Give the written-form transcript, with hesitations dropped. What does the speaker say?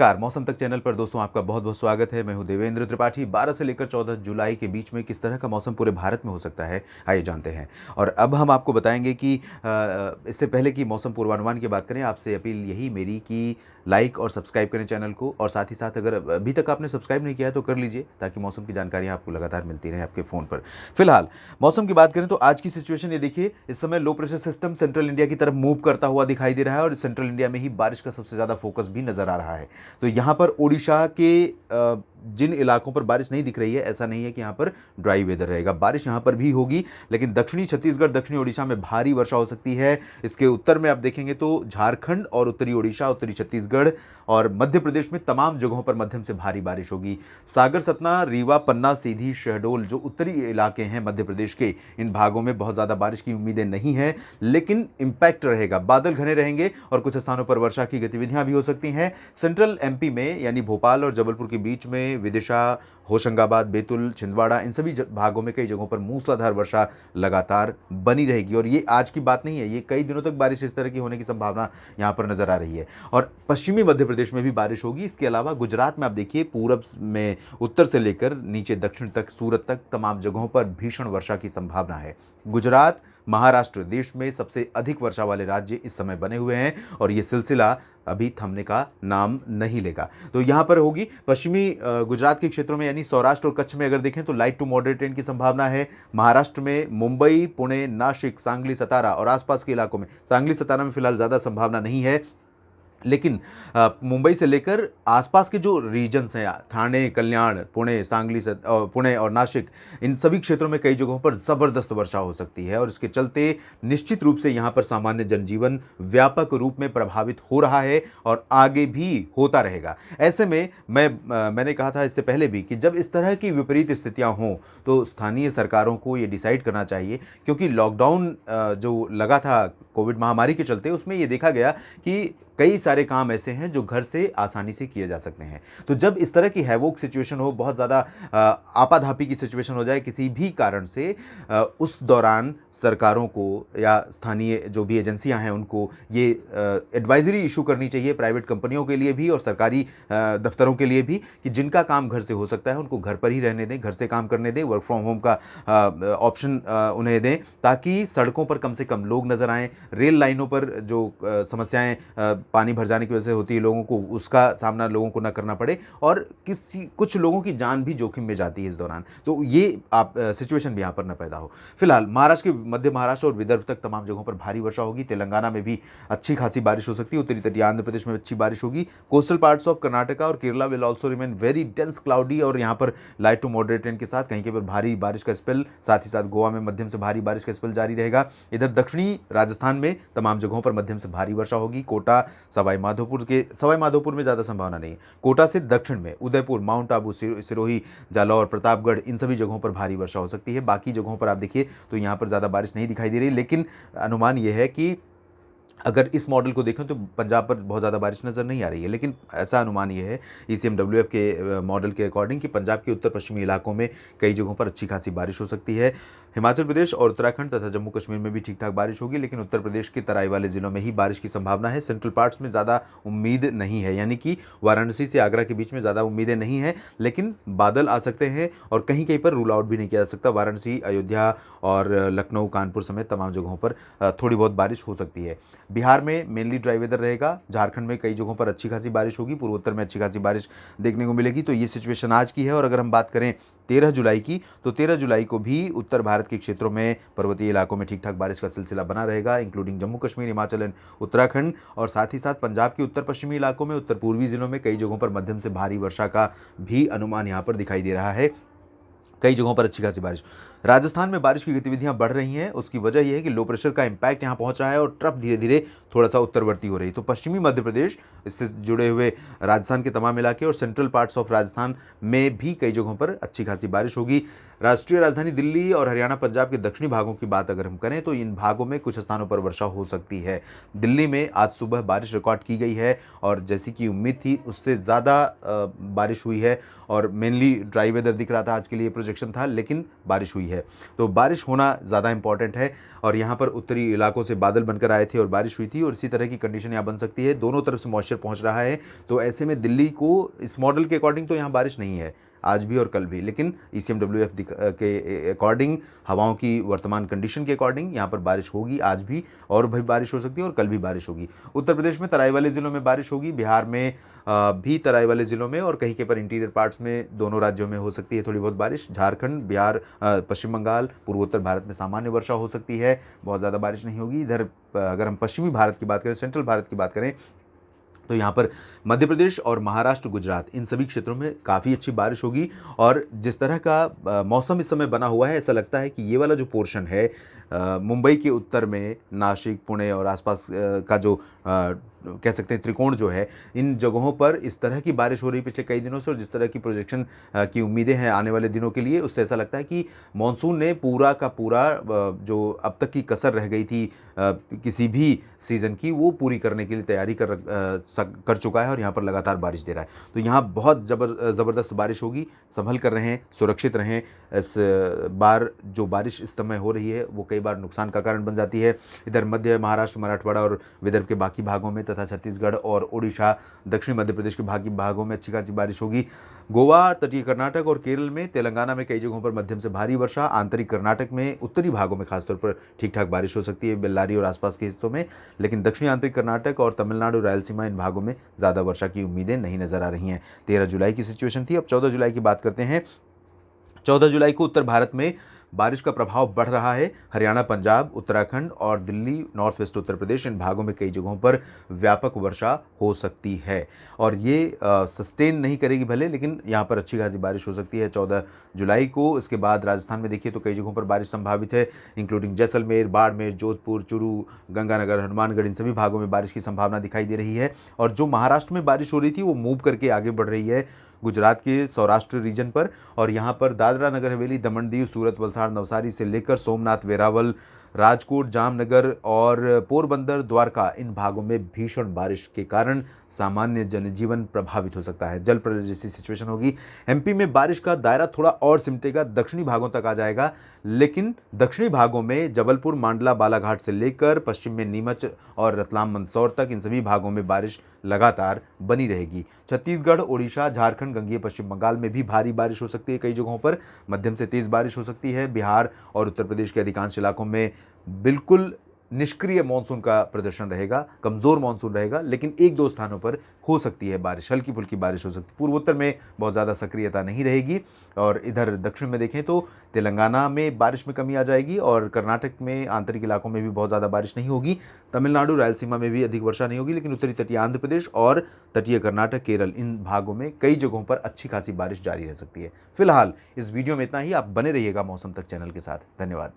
नमस्कार, मौसम तक चैनल पर दोस्तों आपका बहुत बहुत स्वागत है। मैं हूं देवेंद्र त्रिपाठी। 12 से लेकर 14 जुलाई के बीच में किस तरह का मौसम पूरे भारत में हो सकता है, आइए जानते हैं। और अब हम आपको बताएंगे कि इससे पहले कि मौसम पूर्वानुमान की बात करें, आपसे अपील यही मेरी कि लाइक और सब्सक्राइब करें चैनल को, और साथ ही साथ अगर अभी तक आपने सब्सक्राइब नहीं किया है तो कर लीजिए, ताकि मौसम की जानकारियाँ आपको लगातार मिलती रहें आपके फ़ोन पर। फिलहाल मौसम की बात करें तो आज की सिचुएशन ये देखिए, इस समय low pressure system central India की तरफ मूव करता हुआ दिखाई दे रहा है, और सेंट्रल इंडिया में ही बारिश का सबसे ज़्यादा फोकस भी नजर आ रहा है। तो यहाँ पर ओडिशा के जिन इलाकों पर बारिश नहीं दिख रही है, ऐसा नहीं है कि यहाँ पर ड्राई वेदर रहेगा, बारिश यहाँ पर भी होगी, लेकिन दक्षिणी छत्तीसगढ़, दक्षिणी ओडिशा में भारी वर्षा हो सकती है। इसके उत्तर में आप देखेंगे तो झारखंड और उत्तरी ओडिशा, उत्तरी छत्तीसगढ़ और मध्य प्रदेश में तमाम जगहों पर मध्यम से भारी बारिश होगी। सागर, सतना, रीवा, पन्ना, सीधी, शहडोल जो उत्तरी इलाके हैं मध्य प्रदेश के, इन भागों में बहुत ज़्यादा बारिश की उम्मीदें नहीं हैं, लेकिन इम्पैक्ट रहेगा, बादल घने रहेंगे और कुछ स्थानों पर वर्षा की गतिविधियां भी हो सकती हैं। सेंट्रल एमपी में यानी भोपाल और जबलपुर के बीच में विदिशा, होशंगाबाद, बैतूल, छिंदवाड़ा, इन सभी भागों में कई जगहों पर मूसलाधार वर्षा लगातार बनी रहेगी। और ये आज की बात नहीं है, ये कई दिनों तक बारिश इस तरह की होने की संभावना यहाँ पर नजर आ रही है। और पश्चिमी मध्य प्रदेश में भी बारिश होगी। इसके अलावा गुजरात में आप देखिए, पूरब में उत्तर से लेकर नीचे दक्षिण तक, सूरत तक तमाम जगहों पर भीषण वर्षा की संभावना है। गुजरात, महाराष्ट्र देश में सबसे अधिक वर्षा वाले राज्य इस समय बने हुए हैं, और ये सिलसिला अभी थमने का नाम नहीं लेगा। तो यहाँ पर होगी पश्चिमी गुजरात के क्षेत्रों में, यानी सौराष्ट्र और कच्छ में अगर देखें तो लाइट टू मॉडरेट रेन की संभावना है। महाराष्ट्र में मुंबई, पुणे, नासिक, सांगली, सतारा और आसपास के इलाकों में, सांगली सतारा में फिलहाल ज़्यादा संभावना नहीं है, लेकिन मुंबई से लेकर आसपास के जो रीजन्स हैं, ठाणे, कल्याण, पुणे, सांगली, पुणे और नासिक, इन सभी क्षेत्रों में कई जगहों पर ज़बरदस्त वर्षा हो सकती है, और इसके चलते निश्चित रूप से यहाँ पर सामान्य जनजीवन व्यापक रूप में प्रभावित हो रहा है और आगे भी होता रहेगा। ऐसे में मैंने कहा था इससे पहले भी कि जब इस तरह की विपरीत स्थितियाँ हों तो स्थानीय सरकारों को ये डिसाइड करना चाहिए, क्योंकि लॉकडाउन जो लगा था कोविड महामारी के चलते, उसमें ये देखा गया कि कई सारे काम ऐसे हैं जो घर से आसानी से किए जा सकते हैं। तो जब इस तरह की हैवोक सिचुएशन हो, बहुत ज़्यादा आपाधापी की सिचुएशन हो जाए किसी भी कारण से, उस दौरान सरकारों को या स्थानीय जो भी एजेंसियां हैं उनको ये एडवाइजरी इशू करनी चाहिए, प्राइवेट कंपनियों के लिए भी और सरकारी दफ्तरों के लिए भी, कि जिनका काम घर से हो सकता है उनको घर पर ही रहने दें, घर से काम करने दें, वर्क फ्रॉम होम का ऑप्शन उन्हें दें, ताकि सड़कों पर कम से कम लोग नज़र आएँ। रेल लाइनों पर जो समस्याएँ पानी भर जाने की वजह से होती है लोगों को, उसका सामना लोगों को ना करना पड़े, और कुछ लोगों की जान भी जोखिम में जाती है इस दौरान, तो ये आप सिचुएशन भी यहाँ पर न पैदा हो। फिलहाल महाराष्ट्र के, मध्य महाराष्ट्र और विदर्भ तक तमाम जगहों पर भारी वर्षा होगी। तेलंगाना में भी अच्छी खासी बारिश हो सकती है, उत्तरी तटीय आंध्र प्रदेश में अच्छी बारिश होगी। कोस्टल पार्ट्स ऑफ कर्नाटका और Kerala will also remain very dense cloudy, और यहाँ पर लाइट टू मॉडरेट रेन के साथ कहीं के पर भारी बारिश का स्पेल, साथ ही साथ गोवा में मध्यम से भारी बारिश का स्पेल जारी रहेगा। इधर दक्षिणी राजस्थान में तमाम जगहों पर मध्यम से भारी वर्षा होगी। कोटा, सवाई माधोपुर में ज़्यादा संभावना नहीं है। कोटा से दक्षिण में उदयपुर, माउंट आबू, सिरोही, जालौर, प्रतापगढ़, इन सभी जगहों पर भारी वर्षा हो सकती है। बाकी जगहों पर आप देखिए तो यहाँ पर ज़्यादा बारिश नहीं दिखाई दे रही, लेकिन अनुमान यह है कि अगर इस मॉडल को देखें तो पंजाब पर बहुत ज़्यादा बारिश नज़र नहीं आ रही है, लेकिन ऐसा अनुमान ये है ECMWF के मॉडल के अकॉर्डिंग कि पंजाब के उत्तर पश्चिमी इलाकों में कई जगहों पर अच्छी खासी बारिश हो सकती है। हिमाचल प्रदेश और उत्तराखंड तथा जम्मू कश्मीर में भी ठीक ठाक बारिश होगी, लेकिन उत्तर प्रदेश के तराई वाले ज़िलों में ही बारिश की संभावना है। सेंट्रल पार्ट्स में ज़्यादा उम्मीद नहीं है, यानी कि वाराणसी से आगरा के बीच में ज़्यादा उम्मीदें नहीं हैं, लेकिन बादल आ सकते हैं और कहीं कहीं पर रूल आउट भी नहीं किया जा सकता। वाराणसी, अयोध्या और लखनऊ, कानपुर समेत तमाम जगहों पर थोड़ी बहुत बारिश हो सकती है। बिहार में मेनली ड्राई वेदर रहेगा। झारखंड में कई जगहों पर अच्छी खासी बारिश होगी, पूर्वोत्तर में अच्छी खासी बारिश देखने को मिलेगी। तो ये सिचुएशन आज की है। और अगर हम बात करें 13 जुलाई की, तो 13 जुलाई को भी उत्तर भारत के क्षेत्रों में, पर्वतीय इलाकों में ठीक ठाक बारिश का सिलसिला बना रहेगा, इंक्लूडिंग जम्मू कश्मीर, हिमाचल एंड उत्तराखंड, और साथ ही साथ पंजाब के उत्तर पश्चिमी इलाकों में, उत्तर पूर्वी जिलों में कई जगहों पर मध्यम से भारी वर्षा का भी अनुमान यहाँ पर दिखाई दे रहा है। कई जगहों पर अच्छी खासी बारिश। राजस्थान में बारिश की गतिविधियां बढ़ रही हैं। उसकी वजह यह है कि लो प्रेशर का इंपैक्ट यहां पहुंच रहा है और ट्रफ धीरे धीरे थोड़ा सा उत्तरवर्ती हो रही है। तो पश्चिमी मध्य प्रदेश, इससे जुड़े हुए राजस्थान के तमाम इलाके और सेंट्रल पार्ट्स ऑफ राजस्थान में भी कई जगहों पर अच्छी खासी बारिश होगी। राष्ट्रीय राजधानी दिल्ली और हरियाणा, पंजाब के दक्षिणी भागों की बात अगर हम करें तो इन भागों में कुछ स्थानों पर वर्षा हो सकती है। दिल्ली में आज सुबह बारिश रिकॉर्ड की गई है, और जैसी कि उम्मीद थी उससे ज़्यादा बारिश हुई है, और मेनली ड्राई वेदर दिख रहा था आज के लिए प्रोजेक्ट प्रोजेक्शन था, लेकिन बारिश हुई है। तो बारिश होना ज़्यादा इंपॉर्टेंट है। और यहाँ पर उत्तरी इलाकों से बादल बनकर आए थे और बारिश हुई थी, और इसी तरह की कंडीशन यहाँ बन सकती है। दोनों तरफ से मॉइस्चर पहुँच रहा है, तो ऐसे में दिल्ली को इस मॉडल के अकॉर्डिंग तो यहाँ बारिश नहीं है आज भी और कल भी, लेकिन ECMWF के अकॉर्डिंग, हवाओं की वर्तमान कंडीशन के अकॉर्डिंग यहाँ पर बारिश होगी आज भी, और भी बारिश हो सकती है और कल भी बारिश होगी। उत्तर प्रदेश में तराई वाले ज़िलों में बारिश होगी, बिहार में भी तराई वाले ज़िलों में, और कहीं के पर इंटीरियर पार्ट्स में दोनों राज्यों में हो सकती है थोड़ी बहुत बारिश। झारखंड, बिहार, पश्चिम बंगाल, पूर्वोत्तर भारत में सामान्य वर्षा हो सकती है, बहुत ज़्यादा बारिश नहीं होगी। इधर अगर हम पश्चिमी भारत की बात करें, सेंट्रल भारत की बात करें, तो यहाँ पर मध्य प्रदेश और महाराष्ट्र, गुजरात, इन सभी क्षेत्रों में काफ़ी अच्छी बारिश होगी। और जिस तरह का मौसम इस समय बना हुआ है, ऐसा लगता है कि ये वाला जो पोर्शन है मुंबई के उत्तर में, नासिक, पुणे और आसपास का जो कह सकते हैं त्रिकोण जो है, इन जगहों पर इस तरह की बारिश हो रही पिछले कई दिनों से, और जिस तरह की प्रोजेक्शन की उम्मीदें हैं आने वाले दिनों के लिए, उससे ऐसा लगता है कि मानसून ने पूरा का पूरा जो अब तक की कसर रह गई थी किसी भी सीज़न की, वो पूरी करने के लिए तैयारी कर चुका है, और यहाँ पर लगातार बारिश दे रहा है। तो यहाँ बहुत ज़बरदस्त बारिश होगी, संभल कर रहें, सुरक्षित रहें। इस बार जो बारिश इस समय हो रही है वो कई बार नुकसान का कारण बन जाती है। इधर मध्य महाराष्ट्र, मराठवाड़ा और विदर्भ के बाकी भागों में, तथा छत्तीसगढ़ और उड़ीसा, दक्षिणी मध्य प्रदेश के बाकी भागों में अच्छी खासी बारिश होगी। गोवा, तटीय कर्नाटक और केरल में, तेलंगाना में कई जगहों पर मध्यम से भारी वर्षा, आंतरिक कर्नाटक में उत्तरी भागों में खासतौर पर ठीक ठाक बारिश हो सकती है, बेल्लारी और आसपास के हिस्सों में, लेकिन दक्षिणी आंतरिक कर्नाटक और तमिलनाडु, रायलसीमा, इन भागों में ज़्यादा वर्षा की उम्मीदें नहीं नजर आ रही हैं। 13 जुलाई की सिचुएशन थी। अब 14 जुलाई की बात करते हैं। 14 जुलाई को उत्तर भारत में बारिश का प्रभाव बढ़ रहा है। हरियाणा, पंजाब, उत्तराखंड और दिल्ली, नॉर्थ वेस्ट उत्तर प्रदेश, इन भागों में कई जगहों पर व्यापक वर्षा हो सकती है, और ये सस्टेन नहीं करेगी भले, लेकिन यहाँ पर अच्छी खासी बारिश हो सकती है 14 जुलाई को। इसके बाद राजस्थान में देखिए तो कई जगहों पर बारिश संभावित है, इंक्लूडिंग जैसलमेर, बाड़मेर, जोधपुर, चूरू, गंगानगर, हनुमानगढ़, इन सभी भागों में बारिश की संभावना दिखाई दे रही है। और जो महाराष्ट्र में बारिश हो रही थी वो मूव करके आगे बढ़ रही है गुजरात के सौराष्ट्र रीजन पर, और यहाँ पर दादरा नगर हवेली, दमन दीव, सूरत, वलसाड़, नवसारी से लेकर सोमनाथ, वेरावल, राजकोट, जामनगर और पोरबंदर, द्वारका, इन भागों में भीषण बारिश के कारण सामान्य जनजीवन प्रभावित हो सकता है, जल प्रलय जैसी सिचुएशन होगी। MP में बारिश का दायरा थोड़ा और सिमटेगा, दक्षिणी भागों तक आ जाएगा, लेकिन दक्षिणी भागों में जबलपुर, मांडला, बालाघाट से लेकर पश्चिम में नीमच और रतलाम, मंदसौर तक, इन सभी भागों में बारिश लगातार बनी रहेगी। छत्तीसगढ़, ओडिशा, झारखंड, गंगेय पश्चिम बंगाल में भी भारी बारिश हो सकती है, कई जगहों पर मध्यम से तेज बारिश हो सकती है। बिहार और उत्तर प्रदेश के अधिकांश इलाकों में बिल्कुल निष्क्रिय मानसून का प्रदर्शन रहेगा, कमज़ोर मानसून रहेगा, लेकिन एक दो स्थानों पर हो सकती है बारिश, हल्की फुल्की बारिश हो सकती है। पूर्वोत्तर में बहुत ज़्यादा सक्रियता नहीं रहेगी, और इधर दक्षिण में देखें तो तेलंगाना में बारिश में कमी आ जाएगी, और कर्नाटक में आंतरिक इलाकों में भी बहुत ज़्यादा बारिश नहीं होगी। तमिलनाडु, रायलसीमा में भी अधिक वर्षा नहीं होगी, लेकिन उत्तरी तटीय आंध्र प्रदेश और तटीय कर्नाटक, केरल, इन भागों में कई जगहों पर अच्छी खासी बारिश जारी रह सकती है। फिलहाल इस वीडियो में इतना ही। आप बने रहिएगा मौसम तक चैनल के साथ। धन्यवाद।